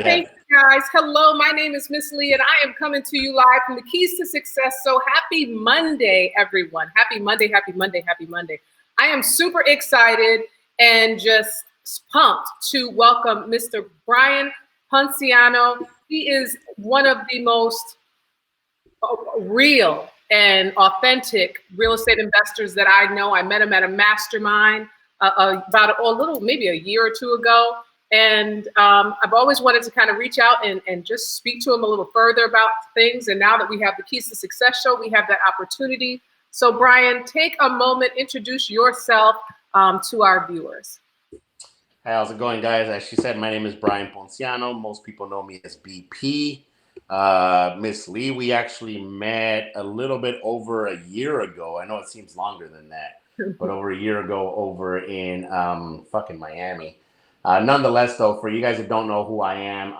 Thank you, guys. Hello, my name is Miss Lee, and I am coming to you live from the Keys to Success. So happy Monday, everyone. Happy Monday, happy Monday, happy Monday. I am super excited and just pumped to welcome Mr. Brayand Ponciano. He is one of the most real and authentic real estate investors that I know. I met him at a mastermind about a little, maybe a year or two ago. And I've always wanted to kind of reach out and just speak to him a little further about things. And now that we have the Keys to Success show, we have that opportunity. So Brayand, take a moment, introduce yourself to our viewers. Hey, how's it going, guys? As she said, my name is Brayand Ponciano. Most people know me as BP. Miss Lee, we actually met a little bit over a year ago. I know it seems longer than that, but over a year ago over in fucking Miami. Nonetheless, though, for you guys that don't know who I am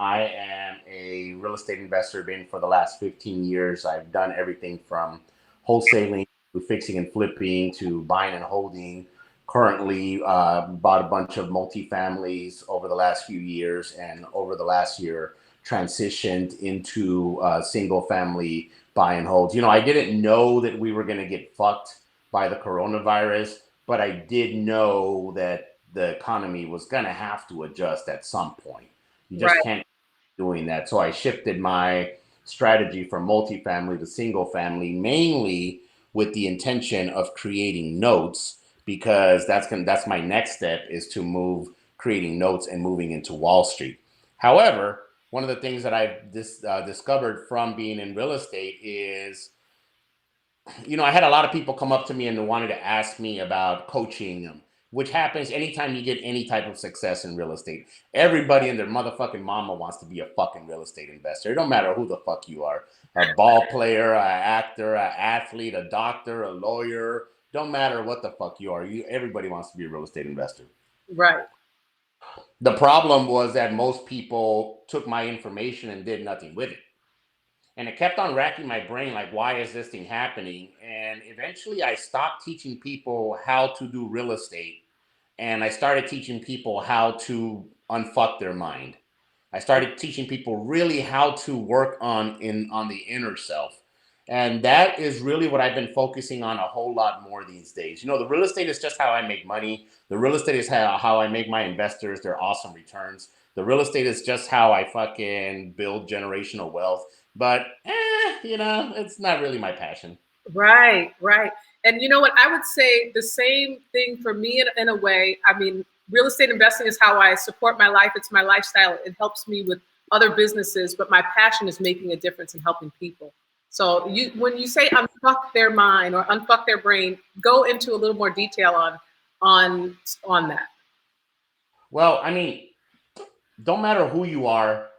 a real estate investor. Been for the last 15 years. I've done everything from wholesaling to fixing and flipping to buying and holding. Currently, bought a bunch of multifamilies over the last few years, and over the last year, transitioned into single family buy and holds. You know, I didn't know that we were going to get fucked by the coronavirus, but I did know that the economy was going to have to adjust at some point. You just can't keep doing that. So I shifted my strategy from multifamily to single family, mainly with the intention of creating notes, because that's my next step, is to move creating notes and moving into Wall Street. However, one of the things that I've discovered from being in real estate is, you know, I had a lot of people come up to me and wanted to ask me about coaching them, which happens anytime you get any type of success in real estate. Everybody and their motherfucking mama wants to be a fucking real estate investor. It don't matter who the fuck you are. A ball player, an actor, an athlete, a doctor, a lawyer. Don't matter what the fuck you are. Everybody wants to be a real estate investor. Right. The problem was that most people took my information and did nothing with it. And it kept on racking my brain, like, why is this thing happening? And eventually I stopped teaching people how to do real estate. And I started teaching people how to unfuck their mind. I started teaching people really how to work on the inner self. And that is really what I've been focusing on a whole lot more these days. You know, the real estate is just how I make money. The real estate is how I make my investors their awesome returns. The real estate is just how I fucking build generational wealth. But, you know, it's not really my passion. Right, right. And you know what? I would say the same thing for me in a way. I mean, real estate investing is how I support my life. It's my lifestyle. It helps me with other businesses, but my passion is making a difference and helping people. So when you say unfuck their mind or unfuck their brain, go into a little more detail on that. Well, I mean, don't matter who you are,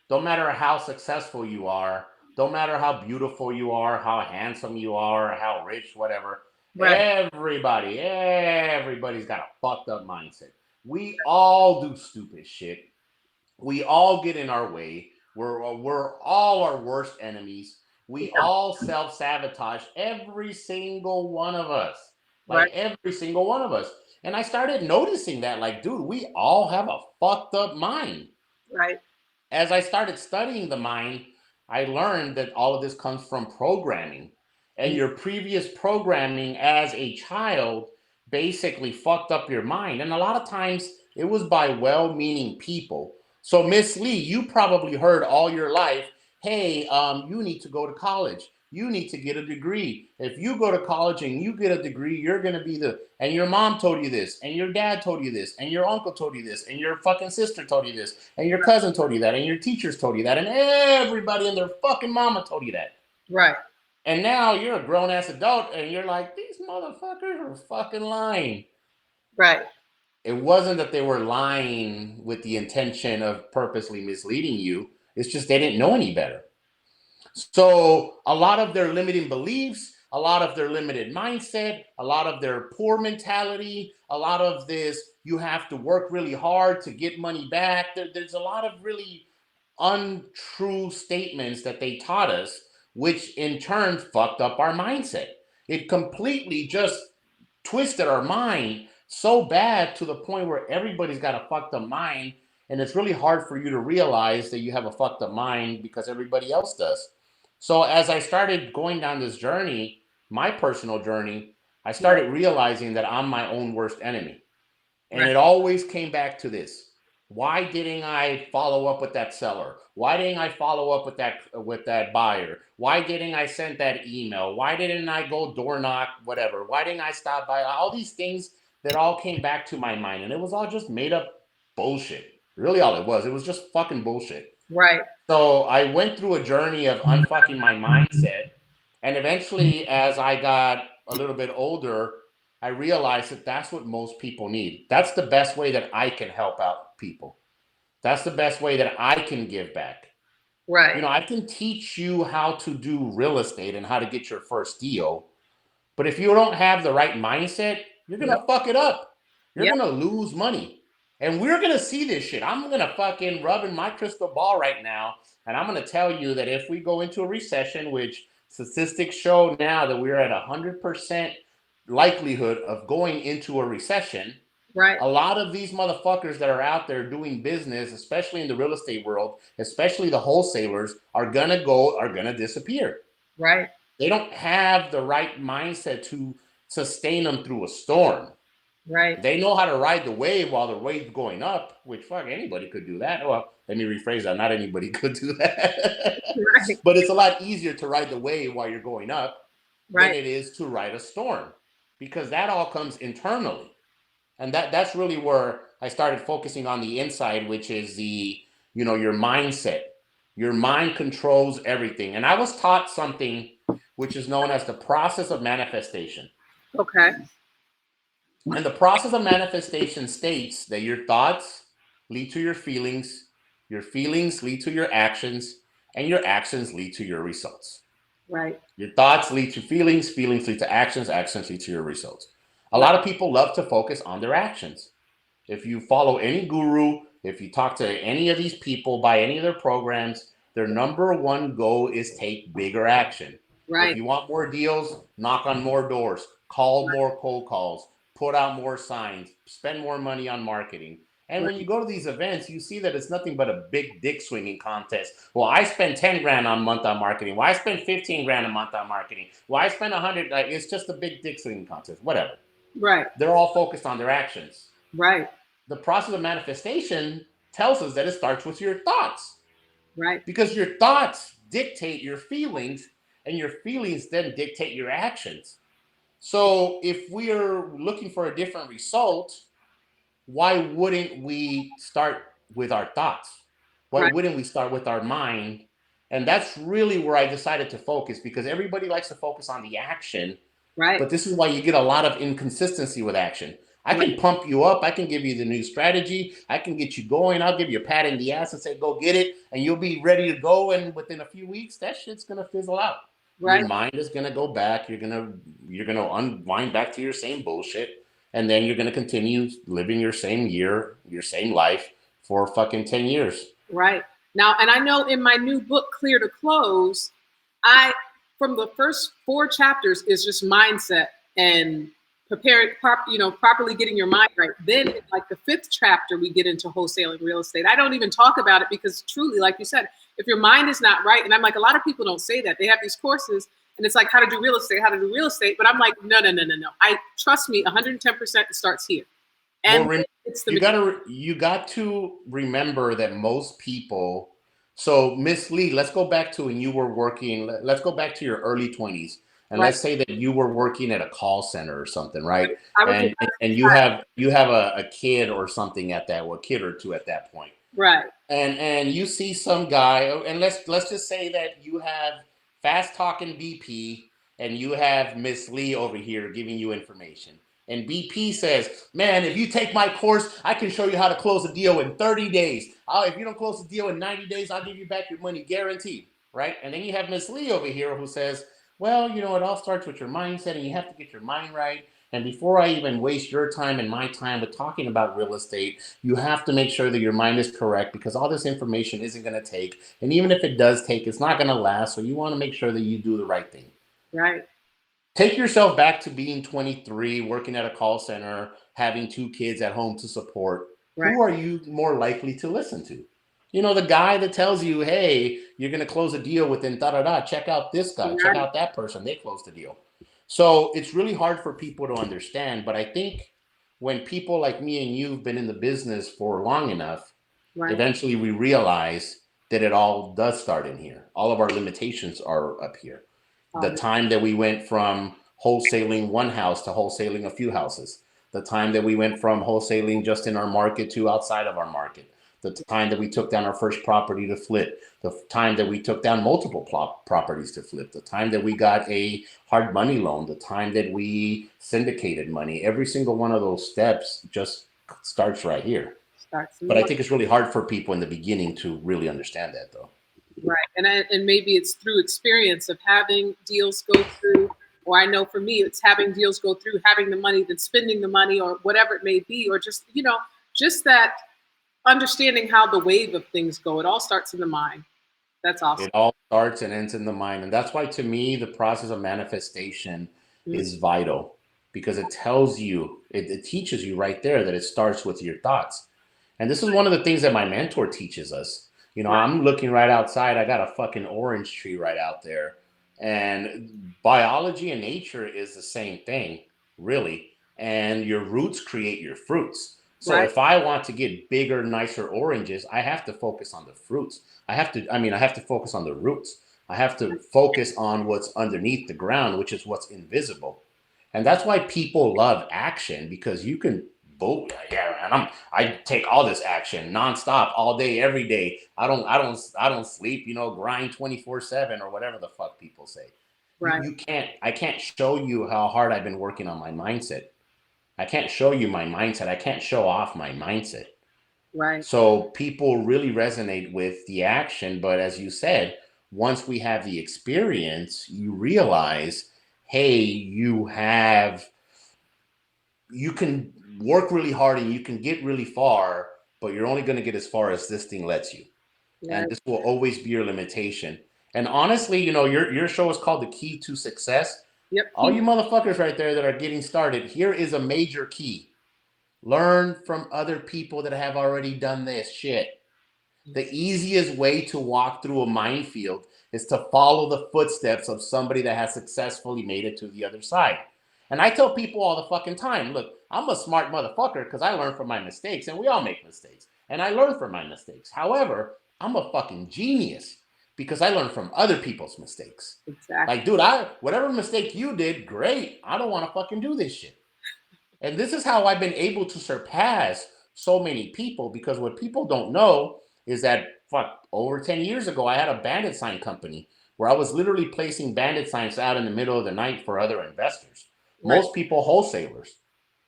don't matter how successful you are, don't matter how beautiful you are, how handsome you are, how rich, whatever. Right. Everybody's got a fucked up mindset. We all do stupid shit. We all get in our way. We're all our worst enemies. We all self-sabotage, every single one of us. Like, every single one of us. And I started noticing that, like, dude, we all have a fucked up mind. Right. As I started studying the mind, I learned that all of this comes from programming. And your previous programming as a child basically fucked up your mind. And a lot of times it was by well-meaning people. So Miss Lee, you probably heard all your life, hey, you need to go to college. You need to get a degree. If you go to college and you get a degree, you're going to be and your mom told you this, and your dad told you this, and your uncle told you this, and your fucking sister told you this, and your cousin told you that, and your teachers told you that, and everybody and their fucking mama told you that. Right. And now you're a grown-ass adult, and you're like, these motherfuckers are fucking lying. Right. It wasn't that they were lying with the intention of purposely misleading you. It's just they didn't know any better. So a lot of their limiting beliefs, a lot of their limited mindset, a lot of their poor mentality, a lot of this, you have to work really hard to get money back. There's a lot of really untrue statements that they taught us, which in turn fucked up our mindset. It completely just twisted our mind so bad to the point where everybody's got a fucked up mind. And it's really hard for you to realize that you have a fucked up mind because everybody else does. So as I started going down this journey, my personal journey, I Right. started realizing that I'm my own worst enemy. And Right. it always came back to this. Why didn't I follow up with that seller? Why didn't I follow up with that buyer? Why didn't I send that email? Why didn't I go door knock, whatever? Why didn't I stop by? All these things that all came back to my mind. And it was all just made up bullshit. Really all it was. It was just fucking bullshit. Right. So I went through a journey of unfucking my mindset. And eventually, as I got a little bit older, I realized that that's what most people need. That's the best way that I can help out people. That's the best way that I can give back. You Right. know, I can teach you how to do real estate and how to get your first deal. But if you don't have the right mindset, you're going Yep. to fuck it up. You're Yep. going to lose money. And we're going to see this shit. I'm going to fucking rub in my crystal ball right now. And I'm going to tell you that if we go into a recession, which statistics show now that we're at 100% likelihood of going into a recession, Right. a lot of these motherfuckers that are out there doing business, especially in the real estate world, especially the wholesalers, are going to disappear. Right. They don't have the right mindset to sustain them through a storm. Right. They know how to ride the wave while the wave's going up, which fuck anybody could do that. Well, let me rephrase that. Not anybody could do that. Right. But it's a lot easier to ride the wave while you're going up than Right. it is to ride a storm, because that all comes internally. And that's really where I started focusing on the inside, which is your mindset. Your mind controls everything. And I was taught something which is known as the process of manifestation. Okay. And the process of manifestation states that your thoughts lead to your feelings lead to your actions, and your actions lead to your results. Right. Your thoughts lead to feelings lead to actions lead to your results. A Right. lot of people love to focus on their actions. If you follow any guru, if you talk to any of these people, buy any of their programs, their number one goal is take bigger action. If Right. you want more deals, knock on more doors, call more cold calls, put out more signs, spend more money on marketing. And when you go to these events, you see that it's nothing but a big dick swinging contest. Well, I spend 10 grand a month on marketing. Well, I spend 15 grand a month on marketing. Well, I spend 100. Like, it's just a big dick swinging contest. Whatever. Right. They're all focused on their actions. Right. The process of manifestation tells us that it starts with your thoughts, Right. because your thoughts dictate your feelings, and your feelings then dictate your actions. So if we are looking for a different result, why wouldn't we start with our thoughts? Why Right. wouldn't we start with our mind? And that's really where I decided to focus, because everybody likes to focus on the action, Right. but this is why you get a lot of inconsistency with action. I Right. can pump you up. I can give you the new strategy. I can get you going. I'll give you a pat in the ass and say, go get it. And you'll be ready to go. And within a few weeks, that shit's going to fizzle out. Your Right. mind is going to go back. You're going to unwind back to your same bullshit. And then you're going to continue living your same year, your same life for fucking 10 years. Right. Now, and I know in my new book, Clear to Close, I, from the first 4 chapters is just mindset and properly getting your mind right. Then in like the 5th chapter, we get into wholesaling real estate. I don't even talk about it because truly, like you said, if your mind is not right, and I'm like, a lot of people don't say that. They have these courses and it's like how to do real estate, But I'm like, no. I trust me, 110% it starts here. And Well, it's the you got to remember that most people. So, Miss Lee, let's go back to when you were working. Let's go back to your early 20s, and right. let's say that you were working at a call center or something, right? I was And you have a kid or something at that, or a kid or two at that point, right. and you see some guy, and let's just say that you have fast talking BP, and you have Miss Lee over here giving you information. And BP says, man, if you take my course, I can show you how to close a deal in 30 days. If you don't close the deal in 90 days, I'll give you back your money guaranteed, right? And then you have Miss Lee over here who says, well, it all starts with your mindset, and you have to get your mind right. And before I even waste your time and my time with talking about real estate, you have to make sure that your mind is correct, because all this information isn't going to take. And even if it does take, it's not going to last. So you want to make sure that you do the right thing. Right. Take yourself back to being 23, working at a call center, having 2 kids at home to support. Right. who are you more likely to listen to? You know, the guy that tells you, hey, you're going to close a deal within da da da, check out this guy, check Right. out that person, they closed the deal. So it's really hard for people to understand. But I think when people like me and you have been in the business for long enough, Right. eventually we realize that it all does start in here. All of our limitations are up here. The Um, time that we went from wholesaling one house to wholesaling a few houses, the time that we went from wholesaling just in our market to outside of our market, the time that we took down our first property to flip, the time that we took down multiple properties to flip, the time that we got a hard money loan, the time that we syndicated money, every single one of those steps just starts right here. starts in the But I mind. think it's really hard for people in the beginning to really understand that, though. Right. And maybe it's through experience of having deals go through, or I know for me, it's having deals go through, having the money, then spending the money, or whatever it may be, or just, just that understanding how the wave of things go. It all starts in the mind. That's It awesome. all starts and ends in the mind. And that's why, to me, the process of manifestation Mm. is vital, because it tells you, it teaches you right there that it starts with your thoughts. And this is one of the things that my mentor teaches us. You know, Right. I'm looking right outside. I got a fucking orange tree right out there. And biology and nature is the same thing, really. And your roots create your fruits. So Right. if I want to get bigger, nicer oranges, I have to focus on the fruits. I have to focus on the roots. I have to focus on what's underneath the ground, which is what's invisible. And that's why people love action, because you can boom, yeah, man. I take all this action nonstop, all day, every day. I don't sleep, you know, grind 24/7 or whatever the fuck people say. Right. You can't I can't show you how hard I've been working on my mindset. I can't show you my mindset. I can't show off my mindset. Right. So people really resonate with the action. But as you said, once we have the experience, you realize, hey, you can work really hard and you can get really far, but you're only going to get as far as this thing lets you. And Right. this will always be your limitation. And honestly, you know, your show is called The Key to Success. Yep. All you motherfuckers right there that are getting started, here is a major key. Learn from other people that have already done this shit. The easiest way to walk through a minefield is to follow the footsteps of somebody that has successfully made it to the other side. And I tell people all the fucking time, look, I'm a smart motherfucker because I learn from my mistakes, and we all make mistakes. And I learn from my mistakes. However, I'm a fucking genius because I learn from other people's mistakes. Exactly. Like, dude, whatever mistake you did, great. I don't want to fucking do this shit. And this is how I've been able to surpass so many people, because what people don't know is that, fuck, over 10 years ago, I had a bandit sign company where I was literally placing bandit signs out in the middle of the night for other investors. Right. Most people, wholesalers.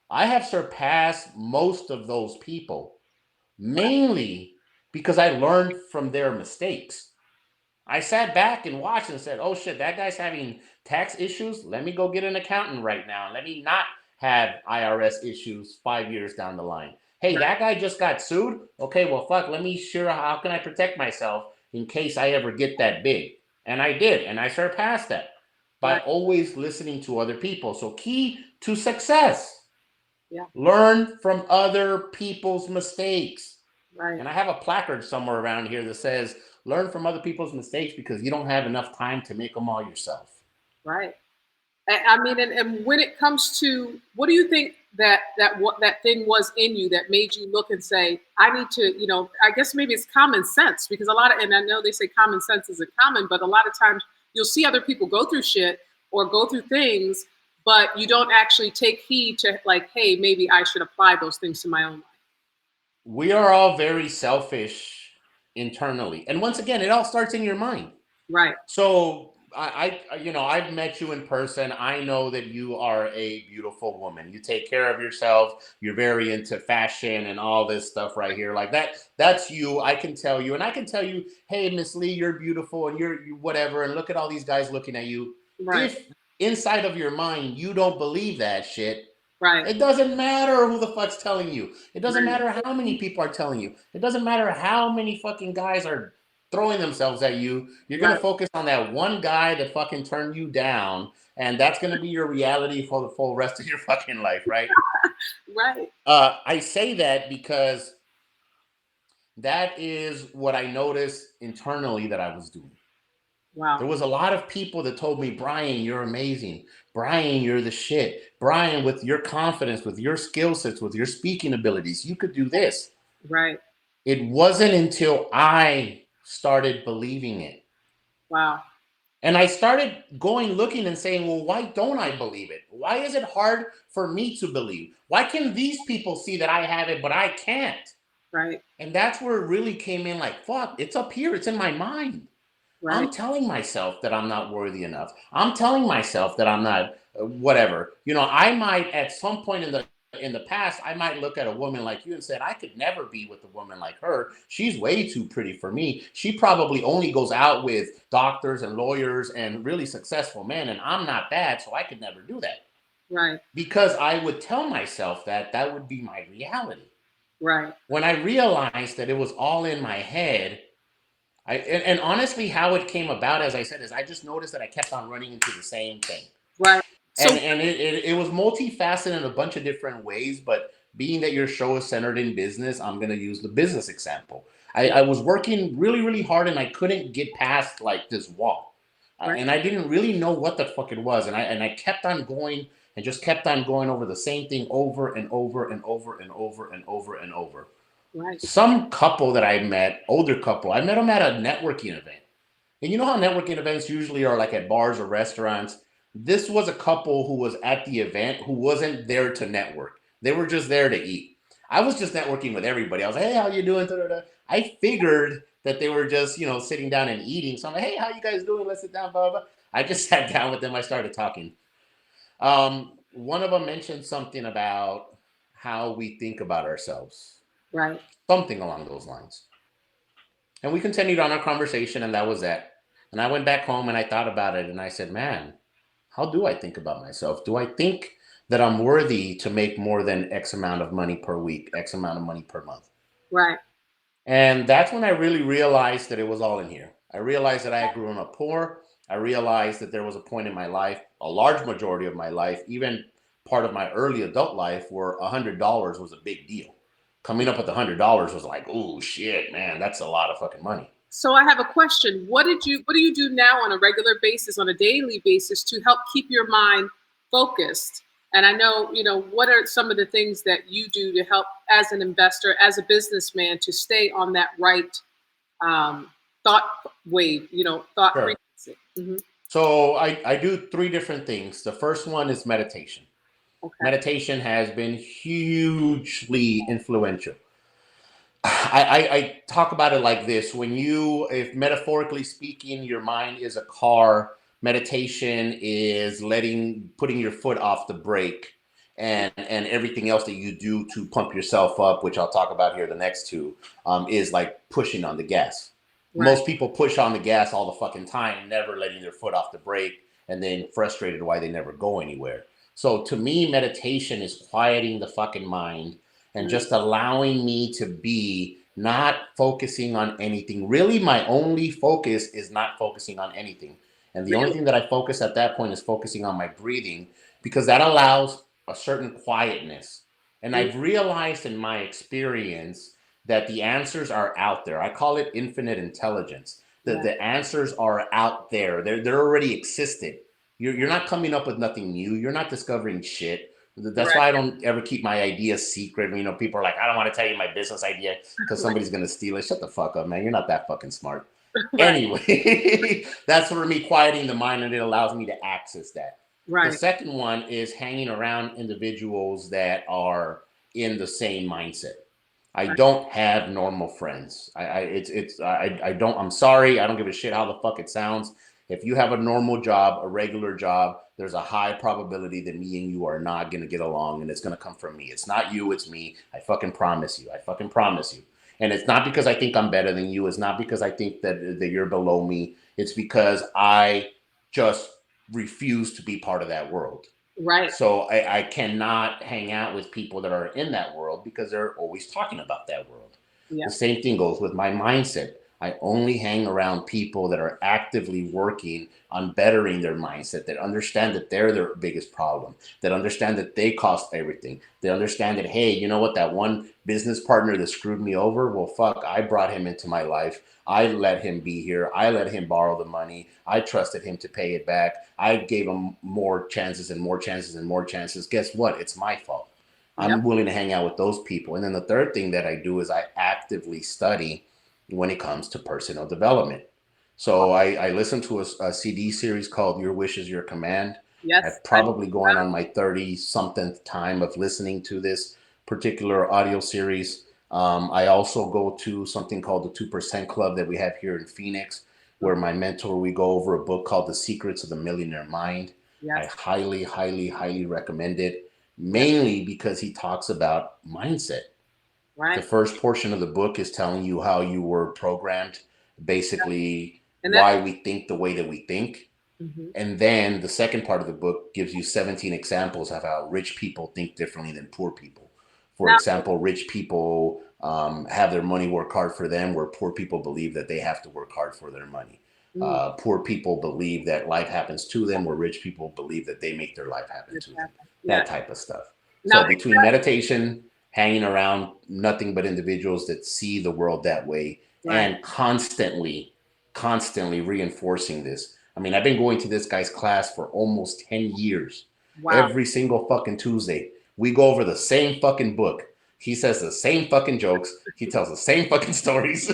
I have surpassed most of those people, mainly because I learned from their mistakes. I sat back and watched and said, oh shit, that guy's having tax issues. Let me go get an accountant right now. Let me not have IRS issues 5 years down the line. Hey, Right. that guy just got sued. Okay, well, fuck, let me sure how can I protect myself in case I ever get that big? And I did, and I surpassed that by Right. always listening to other people. So, key to success, Yeah. learn from other people's mistakes. Right. And I have a placard somewhere around here that says, learn from other people's mistakes because you don't have enough time to make them all yourself. Right. I mean, and when it comes to, what do you think that what that thing was in you that made you look and say, I need to, I guess maybe it's common sense, because a lot of, and I know they say common sense isn't common, but a lot of times you'll see other people go through shit or go through things, but you don't actually take heed to, like, hey, maybe I should apply those things to my own life. We are all very selfish internally. And once again, it all starts in your mind. Right. So I've met you in person. I know that you are a beautiful woman. You take care of yourself. You're very into fashion and all this stuff right here. Like that, that's you. I can tell you. And I can tell you, hey, Miss Lee, you're beautiful and you whatever. And look at all these guys looking at you. Right. If inside of your mind you don't believe that shit, Right. it doesn't matter who the fuck's telling you. It doesn't Right. matter how many people are telling you. It doesn't matter how many fucking guys are throwing themselves at you. You're going to focus on that one guy that fucking turned you down. And that's going to be your reality for the full rest of your fucking life, right? Right. I say that because that is what I noticed internally that I was doing. Wow. There was a lot of people that told me, Bryan, you're amazing. Bryan, you're the shit. Bryan, with your confidence, with your skill sets, with your speaking abilities, you could do this. Right. It wasn't until I started believing it. Wow. And I started going looking and saying, well, why don't I believe it? Why is it hard for me to believe? Why can these people see that I have it, but I can't? Right. And that's where it really came in like, fuck, it's up here. It's in my mind. Right. I'm telling myself that I'm not worthy enough. I'm telling myself that I'm not whatever. You know, I might at some point in the past, I might look at a woman like you and said, I could never be with a woman like her. She's way too pretty for me. She probably only goes out with doctors and lawyers and really successful men, and I'm not that, so I could never do that. Right. Because I would tell myself that that would be my reality. Right. When I realized that it was all in my head, and honestly, how it came about, as I said, is I just noticed that I kept on running into the same thing. Right. So, And it was multifaceted in a bunch of different ways, but being that your show is centered in business, I'm going to use the business example. I was working really, really hard and I couldn't get past like this wall. And I didn't really know what the fuck it was. And I kept on going and just kept on going over the same thing over and over and over and over and over and over. right. Some couple that I met, older couple, I met them at a networking event. And you know how networking events usually are like at bars or restaurants? This was a couple who was at the event who wasn't there to network. They were just there to eat. I was just networking with everybody. I was like, hey, how you doing? Da-da-da. I figured that they were just, you know, sitting down and eating. So I'm like, hey, how you guys doing? Let's sit down, blah, blah. I just sat down with them. I started talking. One of them mentioned something about how we think about ourselves. Right. Something along those lines. And we continued on our conversation, and that was that. And I went back home and I thought about it, and I said, man, how do I think about myself? Do I think that I'm worthy to make more than X amount of money per week, X amount of money per month? Right. And that's when I really realized that it was all in here. I realized that I had grown up poor. I realized that there was a point in my life, a large majority of my life, even part of my early adult life, where $100 was a big deal. Coming up with $100 was like, oh shit, man, that's a lot of fucking money. So I have a question. What do you do now on a regular basis, on a daily basis, to help keep your mind focused? And I know, what are some of the things that you do to help as an investor, as a businessman, to stay on that right thought wave, thought Sure. frequency? Mm-hmm. So I do three different things. The first one is meditation. Okay. Meditation has been hugely influential. I talk about it like this. If metaphorically speaking, your mind is a car, meditation is putting your foot off the brake and everything else that you do to pump yourself up, which I'll talk about here, the next two, is like pushing on the gas. Right. Most people push on the gas all the fucking time, never letting their foot off the brake, and then frustrated why they never go anywhere. So to me, meditation is quieting the fucking mind and just allowing me to be not focusing on anything. Really, my only focus is not focusing on anything. And the only thing that I focus at that point is focusing on my breathing, because that allows a certain quietness. And I've realized in my experience that the answers are out there. I call it infinite intelligence. The answers are out there. They're already existed. You're not coming up with nothing new. You're not discovering shit. That's why I don't ever keep my ideas secret. People are like, I don't want to tell you my business idea because somebody's going to steal it. Shut the fuck up, man. You're not that fucking smart. Anyway, that's for me quieting the mind, and it allows me to access that. Right. The second one is hanging around individuals that are in the same mindset. I don't have normal friends. I don't, I'm sorry. I don't give a shit how the fuck it sounds. If you have a normal job, a regular job, there's a high probability that me and you are not going to get along, and it's going to come from me. It's not you, it's me. I fucking promise you. I fucking promise you. And it's not because I think I'm better than you. It's not because I think that you're below me. It's because I just refuse to be part of that world. Right. So I cannot hang out with people that are in that world because they're always talking about that world. Yeah. The same thing goes with my mindset. I only hang around people that are actively working on bettering their mindset, that understand that they're their biggest problem, that understand that they cost everything. They understand that, hey, you know what, that one business partner that screwed me over, well, fuck, I brought him into my life. I let him be here. I let him borrow the money. I trusted him to pay it back. I gave him more chances and more chances and more chances. Guess what? It's my fault. Yep. I'm willing to hang out with those people. And then the third thing that I do is I actively study when it comes to personal development. So I listened to a CD series called Your Wish is Your Command. Yes. I've probably going on my 30 something time of listening to this particular audio series. I also go to something called the 2% Club that we have here in Phoenix, where my mentor, we go over a book called The Secrets of the Millionaire Mind. I Yes. highly, highly, highly recommend it, Yes. mainly because he talks about mindset. The Right. first portion of the book is telling you how you were programmed, basically And that's why we think the way that we think. mhm. And then the second part of the book gives you 17 examples of how rich people think differently than poor people. For Now, example, rich people have their money work hard for them, where poor people believe that they have to work hard for their money. mm, Poor people believe that life happens to them, where rich people believe that they make their life happen to them. yeah. That type of stuff. Now, So between meditation, hanging around nothing but individuals that see the world that way, right. and constantly reinforcing this. I mean, I've been going to this guy's class for almost 10 years. Wow. Every single fucking Tuesday, we go over the same fucking book. He says the same fucking jokes. He tells the same fucking stories.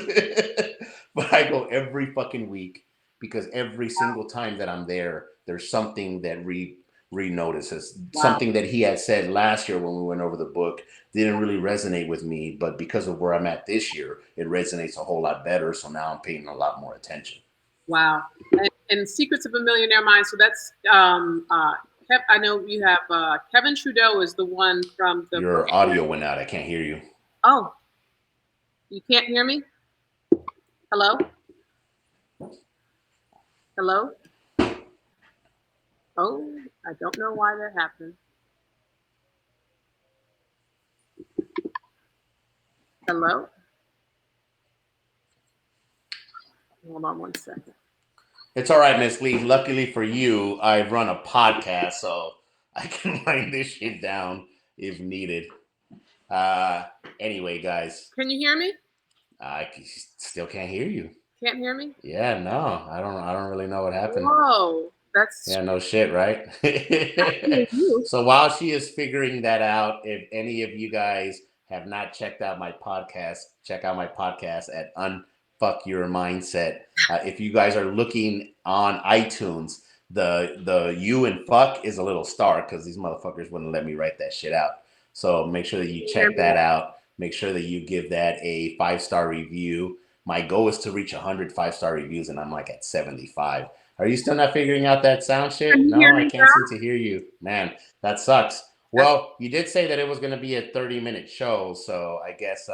But I go every fucking week because every single time that I'm there, there's something that re-notices. Wow. Something that he had said last year when we went over the book didn't really resonate with me, but because of where I'm at this year, it resonates a whole lot better. So now I'm paying a lot more attention. Wow. And Secrets of a Millionaire Mind. So that's I know you have Kevin Trudeau is the one from the book. Your audio went out. I can't hear you. Oh, you can't hear me? Hello? Hello? Oh, I don't know why that happened. Hello? Hold on one second. It's all right, Miss Lee. Luckily for you, I run a podcast, so I can write this shit down if needed. Anyway, guys, Can you hear me? I still can't hear you. Can't hear me? Yeah, no, I don't really know what happened. Whoa, that's Yeah, no shit, right? you. So while she is figuring that out, if any of you guys have not checked out my podcast, check out my podcast at Unfuck Your Mindset. If you guys are looking on iTunes, the you and fuck is a little star because these motherfuckers wouldn't let me write that shit out. So make sure that you check that out. Make sure that you give that a 5-star review. My goal is to reach 100 5-star reviews, and I'm like at 75. Are you still not figuring out that sound shit? Can you No, hear I me can't now? seem to hear you. Man, that sucks. Well, you did say that it was going to be a 30-minute show, so I guess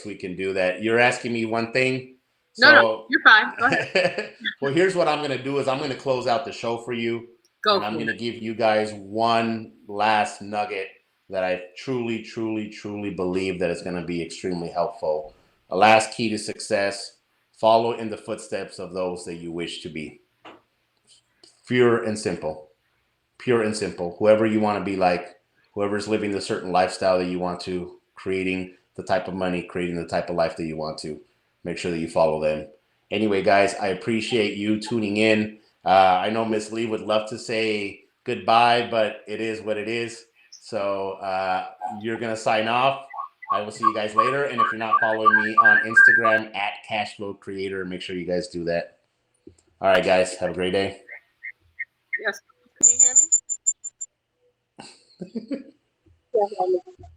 we can do that. You're asking me one thing. No, So you're fine. Go ahead. well, here's what I'm going to do is I'm going to close out the show for you, Go and I'm for going it. to give you guys one last nugget that I truly, truly, truly believe that is going to be extremely helpful. The last key to success: follow in the footsteps of those that you wish to be. Pure and simple. Pure and simple. Whoever you want to be like, whoever's living the certain lifestyle that you want to, creating the type of money, creating the type of life that you want to, make sure that you follow them. Anyway, guys, I appreciate you tuning in. I know Miss Lee would love to say goodbye, but it is what it is. So you're going to sign off. I will see you guys later. And if you're not following me on Instagram at Cashflow Creator, make sure you guys do that. All right, guys, have a great day. Yes. Can you hear me?